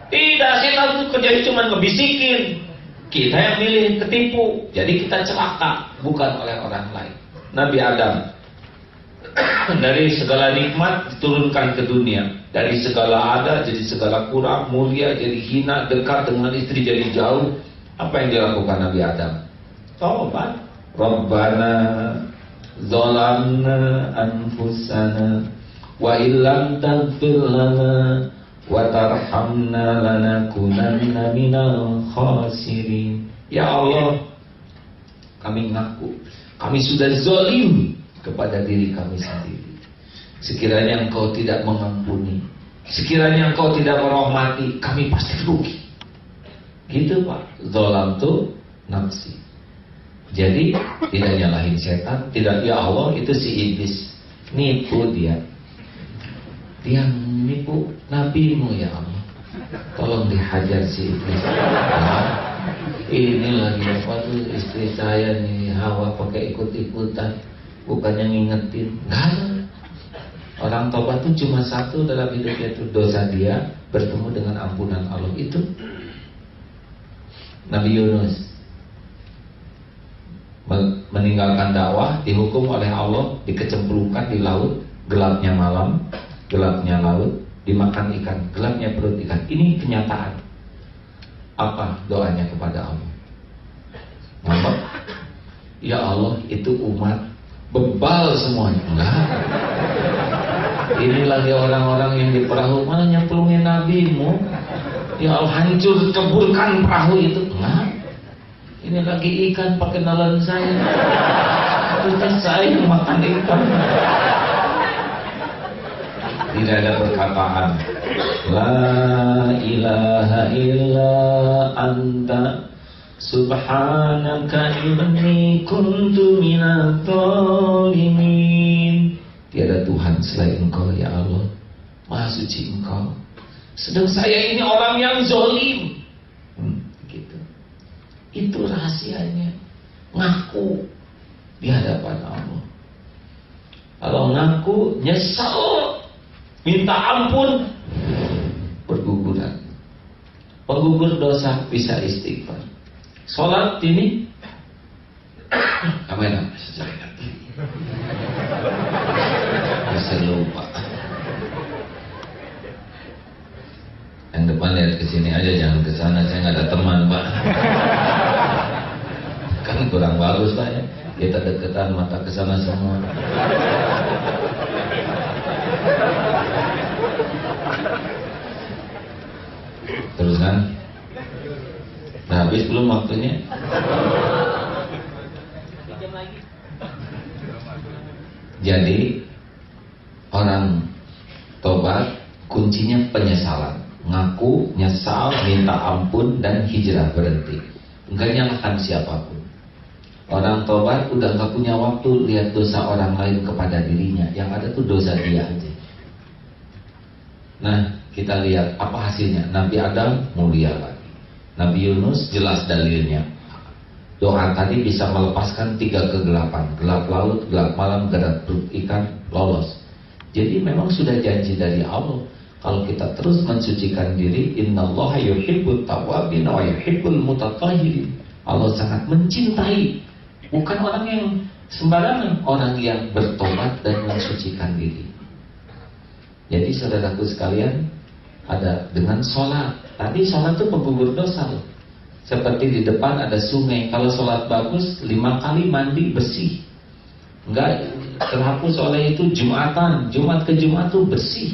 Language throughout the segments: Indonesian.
Tidak, setan itu kerjanya cuma ngebisikin. Kita yang milih ketipu, jadi kita celaka, bukan oleh orang lain. Nabi Adam dari segala nikmat diturunkan ke dunia, dari segala ada jadi segala kurang, mulia jadi hina, dekat dengan istri jadi jauh. Apa yang dilakukan Nabi Adam? Taubat. Rabbana zalamna anfusana wa illam taghfir lana wa tarhamna lanakunanna minal khasirin. Ya Allah, kami ngaku kami sudah zalim kepada diri kami sendiri. Sekiranya Engkau tidak mengampuni, sekiranya Engkau tidak merahmati, kami pasti rugi. Gitu Pak. Zalam tuh nafsi. Jadi tidak nyalahin setan, tidak, ya Allah itu si iblis, nipu dia nipu nabimu ya Allah, tolong dihajar si iblis. Ini lagi apa tuh istri saya nih Hawa pakai ikut-ikutan, bukannya ngingetin. Nah, orang tobat tuh cuma satu dalam hidupnya, itu dosa dia bertemu dengan ampunan Allah. Itu Nabi Yunus meninggalkan dakwah, dihukum oleh Allah, dikecemplungkan di laut, gelapnya malam, gelapnya laut, dimakan ikan, gelapnya perut ikan. Ini kenyataan. Apa doanya kepada Allah? Ngambek, ya Allah itu umat bebal semuanya. Enggak. Ini lagi orang-orang yang di perahu, mana nyemplungin nabimu? Ya Allah, hancur keburkan perahu itu. Enggak. Ini lagi ikan pakai nalan saya. Itu saya makan ikan. Tidak ada perkataan La ilaha illa anta subhanaka inni kuntu minadh dhalimin. Tiada Tuhan selain Engkau ya Allah, Maha suci Engkau, sedang saya ini orang yang zalim. Gitu. Itu rahasianya. Ngaku di hadapan Allah. Kalau ngaku, nyesal, minta ampun, berguguran. Penggugur dosa bisa istighfar. Sholat ini apa yang bisa lupa. Yang depan lihat ke sini aja, jangan ke sana. Saya nggak ada teman, Pak. Kan kurang bagus, Pak ya. Kita deketan mata ke sana semua. Terus kan? Nah, habis belum waktunya? Jadi orang tobat kuncinya penyesalan, ngaku, nyesal, minta ampun, dan hijrah, berhenti. Enggak nyalahkan siapapun. Orang tobat udah gak punya waktu lihat dosa orang lain kepada dirinya. Yang ada tuh dosa dia aja. Nah, kita lihat apa hasilnya. Nabi Adam mulia lagi. Nabi Yunus jelas dalilnya. Doa tadi bisa melepaskan 3 kegelapan. Gelap laut, gelap malam, gelap perut ikan, lolos. Jadi memang sudah janji dari Allah. Kalau kita terus mensucikan diri, innallaha yuhibbut tawwabin wa yuhibbul mutatahhirin. Allah sangat mencintai, bukan orang yang sembarangan, orang yang bertobat dan mensucikan diri. Jadi saudaraku sekalian, ada dengan sholat. Tadi sholat itu penggugur dosa loh. Seperti di depan ada sungai. Kalau sholat bagus, 5 kali mandi bersih. Enggak terhapus oleh itu Jumatan. Jumat ke Jumat itu bersih.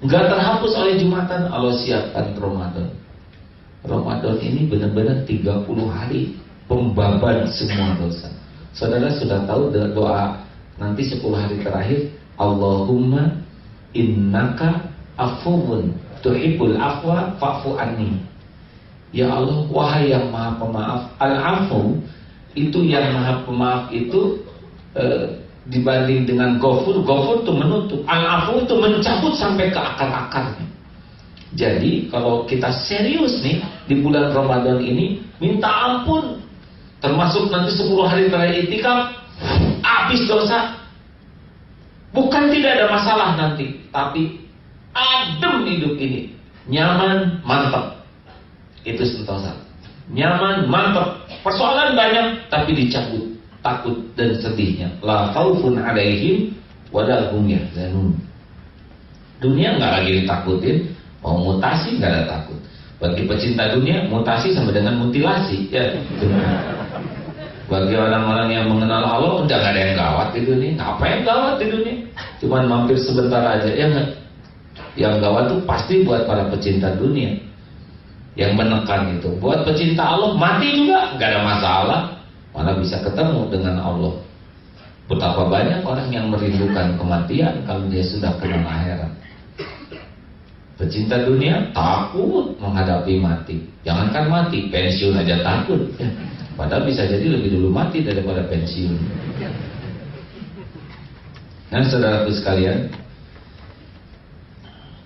Enggak terhapus oleh Jumatan. Allah siapkan Ramadan. Ramadan ini benar-benar 30 hari pembaban semua dosa. Saudara sudah tahu doa nanti 10 hari terakhir, Allahumma innaka afuwun tuhibbul afwa fa'fu anni. Ya Allah, wahai yang maha pemaaf. Al-afu itu yang maha pemaaf itu dibanding dengan ghafur. Ghafur itu menutup, al-afu itu mencabut sampai ke akar-akarnya. Jadi kalau kita serius nih di bulan Ramadan ini, minta ampun, termasuk nanti 10 hari terakhir itikaf, habis dosa. Bukan tidak ada masalah nanti, tapi adem hidup ini. nyaman, mantap. Itu sentosa. Nyaman, mantap. Persoalan banyak, tapi dicabut. Takut dan sedihnya. La khaufun alaihim wala hum yahzanun. Dunia nggak lagi ditakutin, mau mutasi nggak ada takut. Bagi pecinta dunia, mutasi sama dengan mutilasi. Ya. Bagi orang-orang yang mengenal Allah, udah nggak ada yang gawat di dunia. Ngapain gawat di dunia? Cuman mampir sebentar aja, ya nggak? Yang gawat tuh pasti buat para pecinta dunia. Yang menekan itu. Buat pecinta Allah, mati juga nggak ada masalah. Malah bisa ketemu dengan Allah. Betapa banyak orang yang merindukan kematian kalau dia sudah kenal akhirat. Pecinta dunia takut menghadapi mati. Jangankan mati, pensiun aja takut. Padahal bisa jadi lebih dulu mati daripada pensiun. Nah, saudaraku sekalian,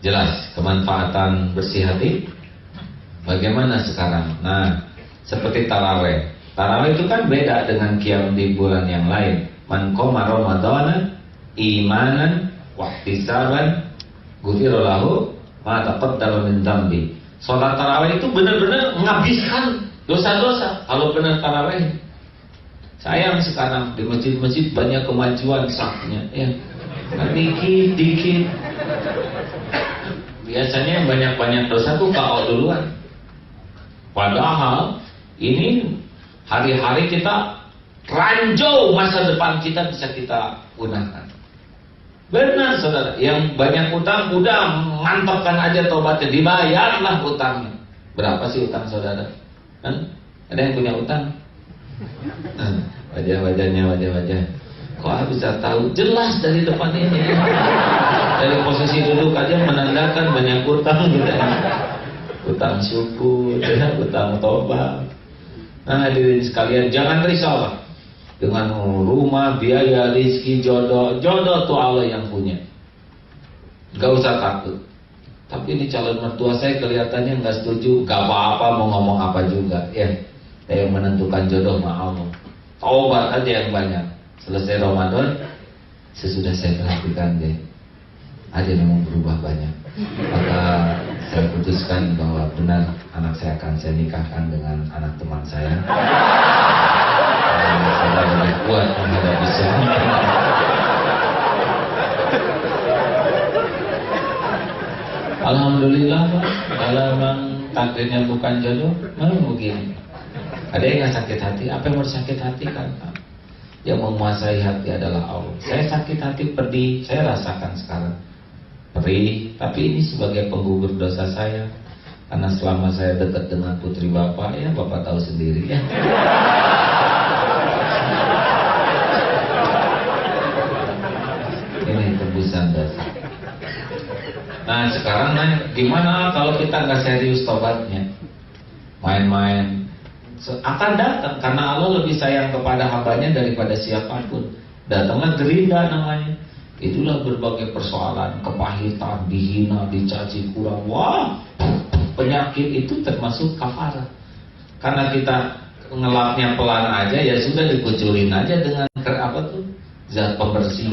jelas kemanfaatan bersih hati. Bagaimana sekarang? Nah, seperti taraweh. Taraweh itu kan beda dengan qiyam di bulan yang lain. Man qoma ramadhana imanan wa ihtisaban ghufira lahu ma taqaddama min dzambi. Salat tarawih itu benar-benar menghabiskan dosa-dosa kalau benar tarawih. Sayang sekarang di masjid-masjid banyak kemajuan sahnya, ya. Dikit-dikit. Biasanya yang banyak-banyak dosa tuh KO duluan. Padahal ini hari-hari kita ranjau, masa depan kita bisa kita gunakan. Benar saudara, yang banyak utang udah mantapkan aja tobatnya, dibayarlah utangnya. Berapa sih utang saudara? Ada yang punya utang? Wajah-wajahnya wajah-wajah. Kok bisa tahu? Jelas dari depan ini. Dari posisi duduk aja menandakan banyak utang gitu. Utang syukur, utang tobat. Nah, hadirin sekalian, jangan risau dengan rumah, biaya, rezeki, jodoh. Jodoh tuh Allah yang punya. Gak usah takut. Tapi ini calon mertua saya kelihatannya nggak setuju. Gak apa-apa, mau ngomong apa juga, ya. Saya yang menentukan jodoh sama Allah. Taubat aja yang banyak. Selesai Ramadan, sesudah saya perhatikan deh, ada yang mau berubah banyak. Maka saya putuskan bahwa benar anak saya akan saya nikahkan dengan anak teman saya. Saya lebih kuat menghadapi suami. Alhamdulillah Pak, kalau memang takdirnya bukan jodoh, memang begini. Ada yang nggak sakit hati, apa yang mau sakit hati kan Pak? Yang menguasai hati adalah Allah. Saya sakit hati, pedih, saya rasakan sekarang. Perih, tapi ini sebagai penggugur dosa saya. Karena selama saya dekat dengan putri Bapak, ya Bapak tahu sendiri ya. Ini tebusan dosa. Nah sekarang gimana kalau kita nggak serius tobatnya? Main-main. Akan datang, karena Allah lebih sayang kepada hambanya daripada siapapun. Datanglah gerinda namanya. Itulah berbagai persoalan, kepahitan, dihina, dicaci kurang. Wah, penyakit itu termasuk kafarah. Karena kita ngelapnya pelan aja, ya sudah dikucurin aja dengan apa tuh zat pembersih.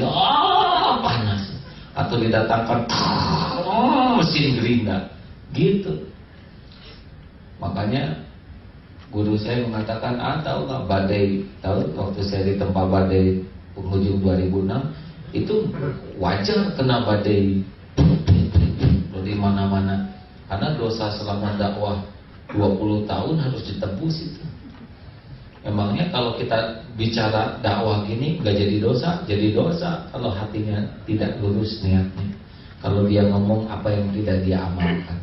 Panas. Atau didatangkan mesin gerinda, gitu. Makanya guru saya mengatakan, tahu nggak badai? Tahu waktu saya ditempa badai penghujung 2006. Itu wajar kena badai dari mana-mana. Karena dosa selama dakwah 20 tahun harus ditebus itu. Emangnya kalau kita bicara dakwah gini gak jadi dosa? Jadi dosa kalau hatinya tidak lurus niatnya. Kalau dia ngomong apa yang tidak dia amalkan,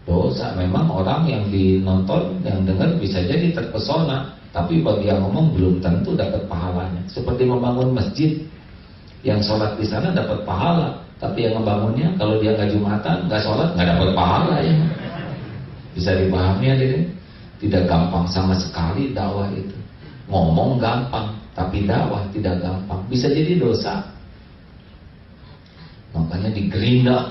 dosa. Memang orang yang dinonton, yang dengar bisa jadi terpesona, tapi bagi yang ngomong belum tentu dapat pahalanya. Seperti membangun masjid, yang sholat di sana dapat pahala, tapi yang membangunnya kalau dia nggak jumatan, nggak sholat, nggak dapat pahala ya. Bisa dipahami ya, tidak gampang sama sekali dakwah itu. Ngomong gampang, tapi dakwah tidak gampang. Bisa jadi dosa. Makanya digerinda.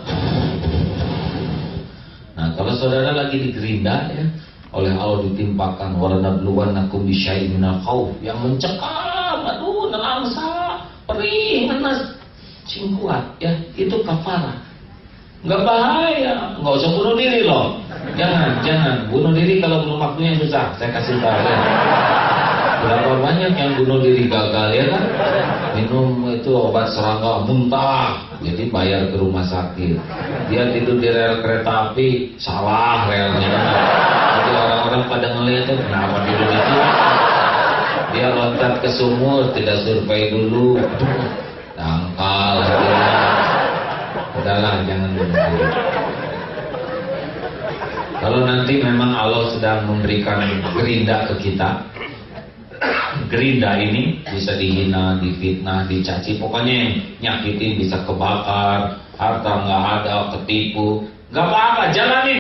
Nah, kalau saudara lagi digerinda ya, oleh Allah ditimpakan walanabluwannakum bisyai'in minal khauf, yang mencekam, aduh, nelangsa, perih, ngenes, sing kuat ya, itu kafarah. Nggak bahaya, nggak usah bunuh diri loh. Jangan bunuh diri kalau belum waktunya susah. Saya kasih tahu ya. Berapa banyak yang bunuh diri gagal ya kan? Minum itu obat serangga muntah, jadi bayar ke rumah sakit. Dia tidur di rel kereta api, salah relnya. Jadi orang-orang pada ngeliat tuh kenapa tidur itu? Dia loncat ke sumur, tidak survei dulu, dangkal. Udahlah, jangan bunuh diri. Kalau nanti memang Allah sedang memberikan gerinda ke kita, gerinda ini bisa dihina, difitnah, dicaci, pokoknya nyakitin, bisa kebakar, harta nggak ada, ketipu, nggak apa-apa, jalanin.